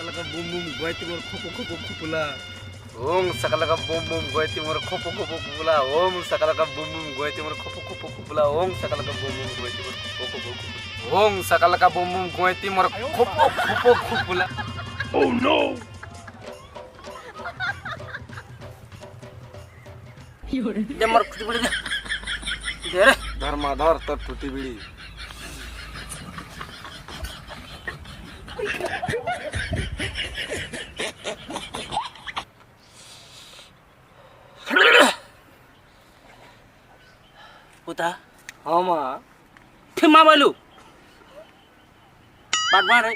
sakalaka bum bum goiti mor khopo khopo khupula. Om sakalaka bum bum goiti mor khopo khopo khupula. Om sakalaka bum bum goiti mor khopo khopo khupula. Om sakalaka bum bum goiti mor khopo khopo khupula. Om sakalaka bum bum goiti mor khopo khopo khupula. Oh no. दे मर फुटी बिड़ी दे दे रे धर्माधर तर टूटी बिड़ी पुता हाँ माँ फिर माँ बोलू बात बात रे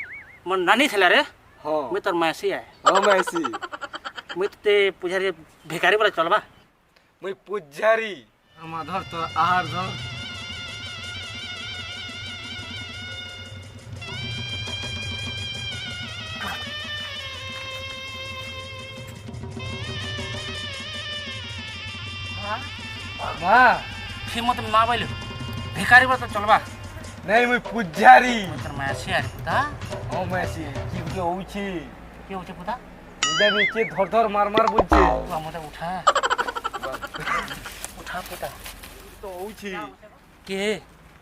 मन नानी थला रे हाँ मैं तर मैसी है हाँ मैं ऐसी मैं ते पुजारी भिखारी बोला चलबा मैं पुजारी Ama dhar to ahar dhar. माँ फिर मत माँ बोलू भिखारी बोला तो चलबा नहीं मैं पुजारी मैं तर मैसी है पुता हाँ मैं ऐसी की के उची के होते पुता इधर नीचे धर धर मार मार बोलছে तू हमसे उठा उठा पुता तो उची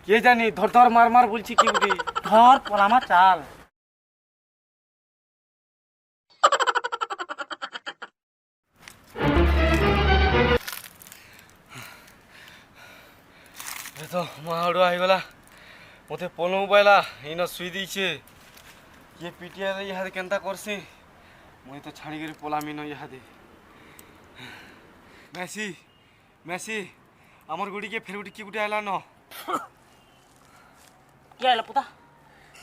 के জানি ধর ধর মার মার বলছি কি উঠি धर पलामा चाल ଏ ତ ମାହାଡୁଆ ହେଇଗଲା ମତେ ପଲଉ ପାଇଲା ଇନ ଶୁଇ ଦେଇଛେ କିଏ ପିଟିଆ ଇହାଦେ କେନ୍ତା କରସି ମୁଇଁ ତ ଛାଡ଼ିକରି ପଲାମି ନ ଇହାଦେ ମେସି ମେସି ଆମର ଗୁଡ଼ିକେ ଫେର ଗୁଟେ କିଏ ଗୁଟେ ଆଇଲା ନ क्या है पुता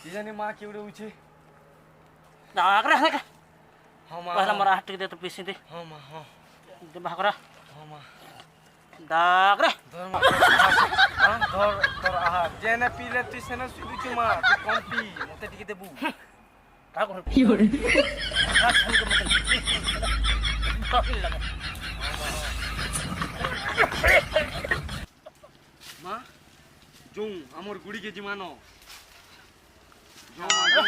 କି ଜାନି ମା କିଏ ଗୁଟେ ଉଛେ दागरे है क्या ହଁ ମା पहला मरा हट के दे तो पीछे दे ହଁ ମା ହଁ दे भागरा ହଁ ମା दागरे ଧର ମା ହଁ ଧର ଧର ଆହା ଯେନେ ପିଲେ ତୁଇ ସେନେ ଶୁଇଛୁ ମା ତୁ କମ୍ ପି ମତେ ଟିକେ ଦେବୁ का कर योरे हाथ छल के मत काफी लगा মা জং আমার গুড়িকে জিমানো জং জং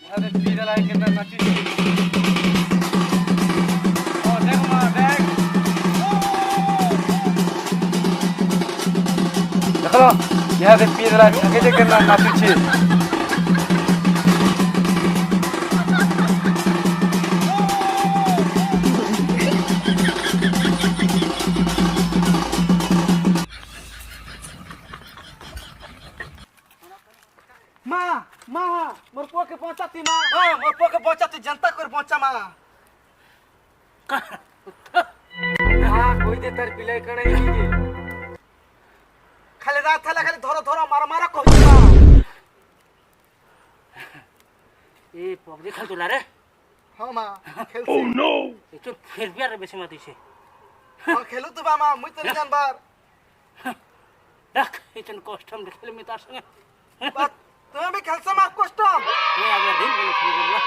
ইহাদে পিরালা কেনটা নাচি ও দেখ মা দেখ দেখো ইহাদে পিরালা ঢাকে যে কেনটা নাচুছে Ma, ma, mor po ke pahunchati ma. हां मोर पोके बच्चा तू जनता कर पहुंचा मा हां कोई दे तार पिलाई कणे नहीं Khali raat thala khali dhoro dhoro mara mara kohchi ma. ए पगड़ी खल तुला रे Ha ma, khelsi. Oh no. ये तो फिर भी यार बेसी मत इसे Ha khelu tu ba ma, mui to janbar. रख इतन कॉस्ट्यूम देख ले तार संगे But তুমি भी खेलसा मा कष्टम. मैं अगर दिन बोले खेल बोला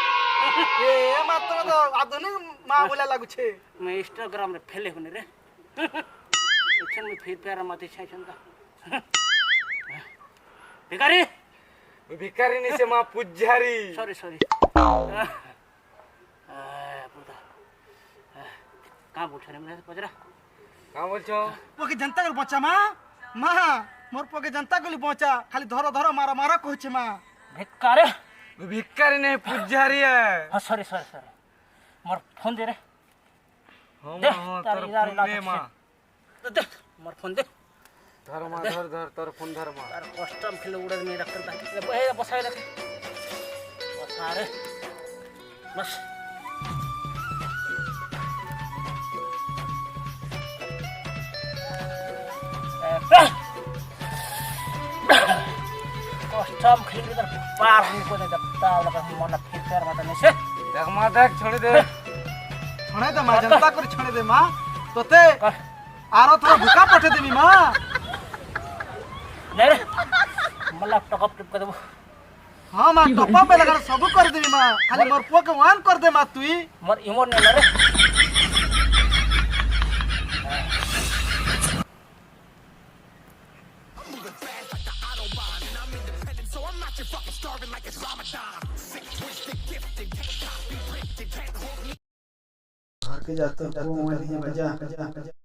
ए मा तो आधुनिक मा बोला लागु छे. मैं इंस्टाग्राम रे फेले होने रे इतन में फिर प्यारा मत इच्छा चंदा भिखारी भिखारी नहीं से मां पुजारी सॉरी सॉरी पुता कहाँ बोलछे रे मेरे पजरा का बोलछो पोके जनता को बच्चा मा. मा, मोर पोके जनता को पहुंचा. खाली धरो धरो मारा मारा कहछे मा. भिखारी भिखारी नहीं पुजारी है हाँ सॉरी सॉरी सॉरी मोर फोन दे रे हां दे हां तार तोर इधर फोन दे मां दे मोर फोन दे धर मां धर धर तोर फोन धर मां तार कॉस्ट्यूम खेले उड़े में रखकर ता ए बसाए रखे बसा रे बस कॉस्ट्यूम खेले तर पार को दे दबता लगा मन फिर पैर मत नहीं से देख मां देख छोड़ दे छणे दे मा जनता को छणे दे मा. तोते आरो थोड़ा भूका पठे देमी मा. ले रे मला टकअप टिप कर दबो हाँ मा टप्पा पे लगा सब कर देमी मा. खाली मोर पोके वान कर दे मा तुई. मोर इमोर ने ले रे so I'm not your fucking भाग के जाता हूँ, वो नहीं बजा